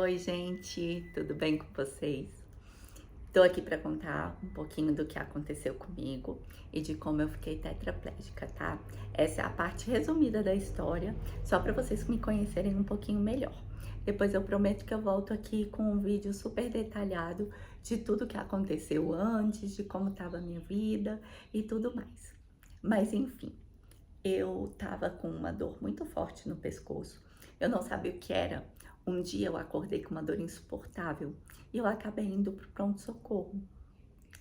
Oi, gente, tudo bem com vocês? Tô aqui para contar um pouquinho do que aconteceu comigo e de como eu fiquei tetraplégica, tá? Essa é a parte resumida da história, só para vocês me conhecerem um pouquinho melhor. Depois eu prometo que eu volto aqui com um vídeo super detalhado de tudo que aconteceu antes, de como estava a minha vida e tudo mais. Mas enfim, eu tava com uma dor muito forte no pescoço. Eu não sabia o que era. Um dia eu acordei com uma dor insuportável e eu acabei indo pro pronto-socorro.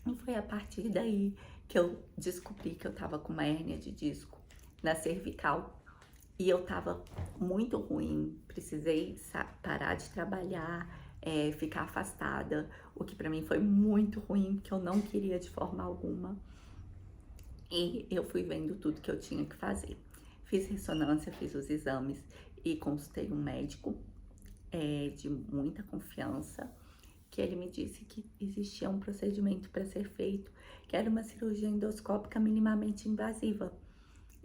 E foi a partir daí que eu descobri que eu tava com uma hérnia de disco na cervical e eu tava muito ruim. Precisei parar de trabalhar, ficar afastada, o que pra mim foi muito ruim, porque eu não queria de forma alguma. E eu fui vendo tudo que eu tinha que fazer. Fiz ressonância, fiz os exames e consultei um médico de muita confiança, que ele me disse que existia um procedimento para ser feito, que era uma cirurgia endoscópica minimamente invasiva.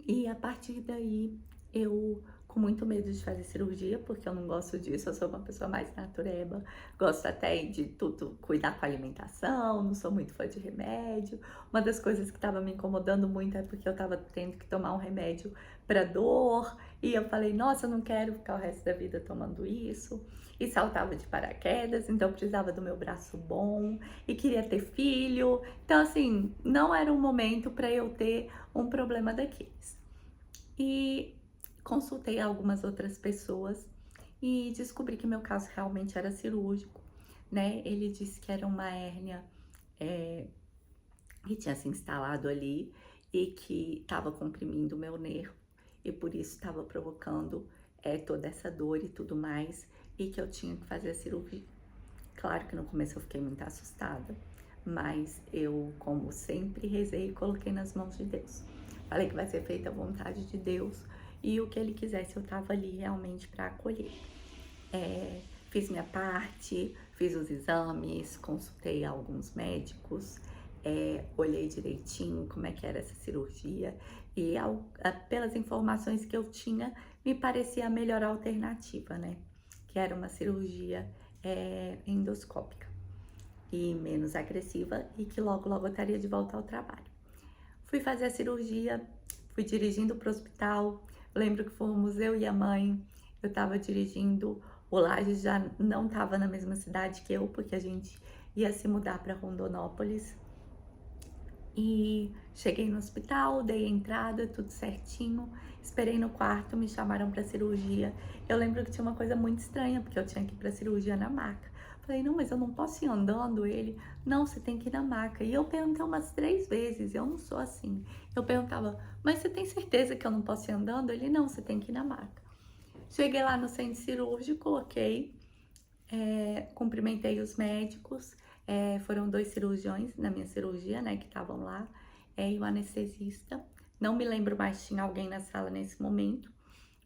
E a partir daí, eu, com muito medo de fazer cirurgia, porque eu não gosto disso, eu sou uma pessoa mais natureba, gosto até de tudo, cuidar com a alimentação, não sou muito fã de remédio. Uma das coisas que estava me incomodando muito é porque eu estava tendo que tomar um remédio para dor, e eu falei, nossa, eu não quero ficar o resto da vida tomando isso. E saltava de paraquedas, então eu precisava do meu braço bom, e queria ter filho. Então, assim, não era um momento para eu ter um problema daqueles. E consultei algumas outras pessoas e descobri que meu caso realmente era cirúrgico, né? Ele disse que era uma hérnia que tinha se instalado ali e que estava comprimindo o meu nervo e por isso estava provocando toda essa dor e tudo mais, e que eu tinha que fazer a cirurgia. Claro que no começo eu fiquei muito assustada, mas eu, como sempre, rezei e coloquei nas mãos de Deus. Falei que vai ser feita a vontade de Deus e o que Ele quisesse eu estava ali realmente para acolher. Fiz minha parte, fiz os exames, consultei alguns médicos, olhei direitinho como é que era essa cirurgia e pelas informações que eu tinha, me parecia a melhor alternativa, né? Que era uma cirurgia endoscópica e menos agressiva e que logo logo eu estaria de volta ao trabalho. Fui fazer a cirurgia, fui dirigindo para o hospital. Lembro que fomos eu e a mãe. Eu estava dirigindo, o Lages já não estava na mesma cidade que eu, porque a gente ia se mudar para Rondonópolis. E cheguei no hospital, dei a entrada, tudo certinho. Esperei no quarto, me chamaram para cirurgia. Eu lembro que tinha uma coisa muito estranha, porque eu tinha que ir para cirurgia na maca. Falei, não, mas eu não posso ir andando. Ele, não, você tem que ir na maca. E eu perguntei umas 3 vezes, eu não sou assim. Eu perguntava, mas você tem certeza que eu não posso ir andando? Ele, não, você tem que ir na maca. Cheguei lá no centro cirúrgico, ok. Cumprimentei os médicos, foram 2 cirurgiões na minha cirurgia, né, que estavam lá, e o anestesista. Não me lembro mais se tinha alguém na sala nesse momento.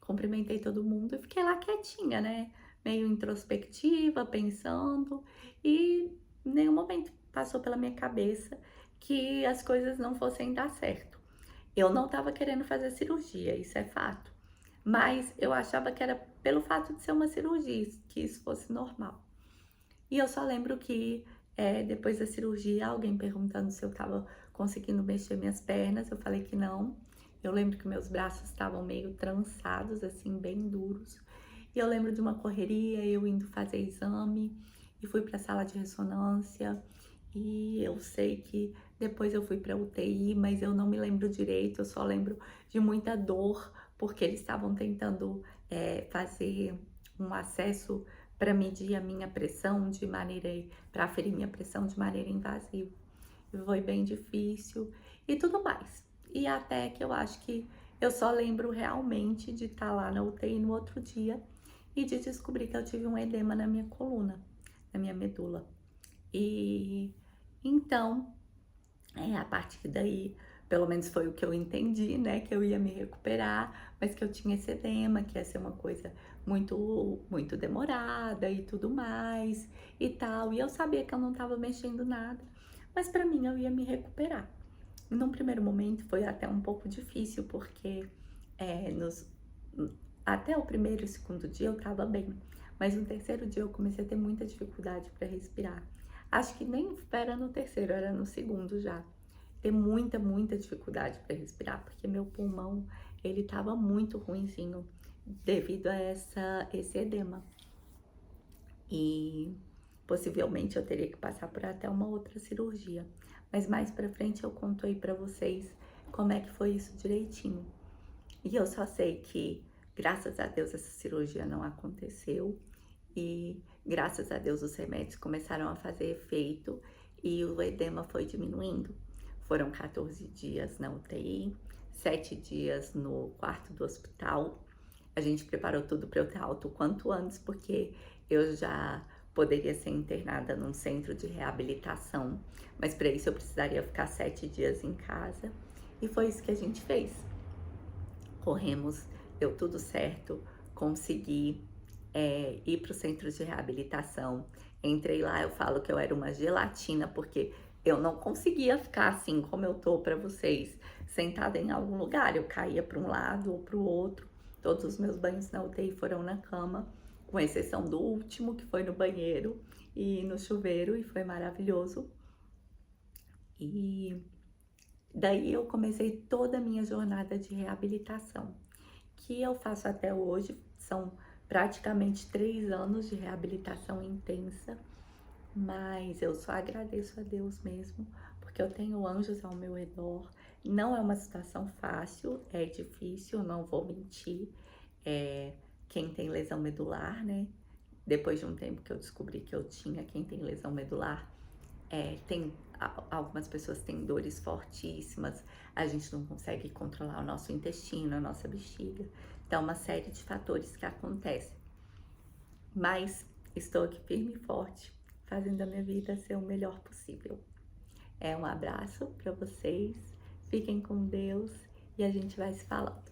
Cumprimentei todo mundo e fiquei lá quietinha, né, meio introspectiva, pensando, e em nenhum momento passou pela minha cabeça que as coisas não fossem dar certo. Eu não estava querendo fazer cirurgia, isso é fato. Mas eu achava que era pelo fato de ser uma cirurgia, que isso fosse normal. E eu só lembro que depois da cirurgia, alguém perguntando se eu estava conseguindo mexer minhas pernas, eu falei que não. Eu lembro que meus braços estavam meio trançados, assim, bem duros. E eu lembro de uma correria, eu indo fazer exame e fui para a sala de ressonância. E eu sei que depois eu fui para UTI, mas eu não me lembro direito, eu só lembro de muita dor, porque eles estavam tentando fazer um acesso para medir a minha pressão de maneira, para aferir minha pressão de maneira invasiva. E foi bem difícil e tudo mais. E até que eu acho que eu só lembro realmente de estar lá na UTI no outro dia e de descobrir que eu tive um edema na minha coluna, na minha medula. E então, a partir daí, pelo menos foi o que eu entendi, né? Que eu ia me recuperar, mas que eu tinha esse edema, que ia ser uma coisa muito demorada e tudo mais e tal. E eu sabia que eu não estava mexendo nada, mas para mim eu ia me recuperar. Num primeiro momento foi até um pouco difícil, porque é, nos, até o primeiro e segundo dia eu estava bem, Mas no terceiro dia eu comecei a ter muita dificuldade para respirar. Acho que nem era no terceiro, era no segundo já. Ter muita dificuldade para respirar, porque meu pulmão, ele estava muito ruinzinho devido a esse edema. E possivelmente eu teria que passar por até uma outra cirurgia. Mas mais pra frente eu conto aí pra vocês como é que foi isso direitinho. E eu só sei que, graças a Deus, essa cirurgia não aconteceu. E graças a Deus os remédios começaram a fazer efeito e o edema foi diminuindo. Foram 14 dias na UTI, 7 dias no quarto do hospital. A gente preparou tudo para eu ter alta o quanto antes, porque eu já poderia ser internada num centro de reabilitação, mas para isso eu precisaria ficar 7 dias em casa. E foi isso que a gente fez. Corremos, deu tudo certo, consegui ir para o centro de reabilitação. Entrei lá, eu falo que eu era uma gelatina, porque eu não conseguia ficar assim como eu tô para vocês, sentada em algum lugar. Eu caía para um lado ou para o outro. Todos os meus banhos na UTI foram na cama, com exceção do último, que foi no banheiro e no chuveiro, e foi maravilhoso. E daí eu comecei toda a minha jornada de reabilitação, que eu faço até hoje. São praticamente 3 anos de reabilitação intensa, mas eu só agradeço a Deus mesmo, porque eu tenho anjos ao meu redor. Não é uma situação fácil, é difícil, não vou mentir. Quem tem lesão medular, né? Depois de um tempo que eu descobri que eu tinha, quem tem lesão medular, algumas pessoas têm dores fortíssimas, a gente não consegue controlar o nosso intestino, a nossa bexiga. Então, uma série de fatores que acontecem. Mas estou aqui firme e forte, fazendo a minha vida ser o melhor possível. Um abraço para vocês, fiquem com Deus e a gente vai se falando.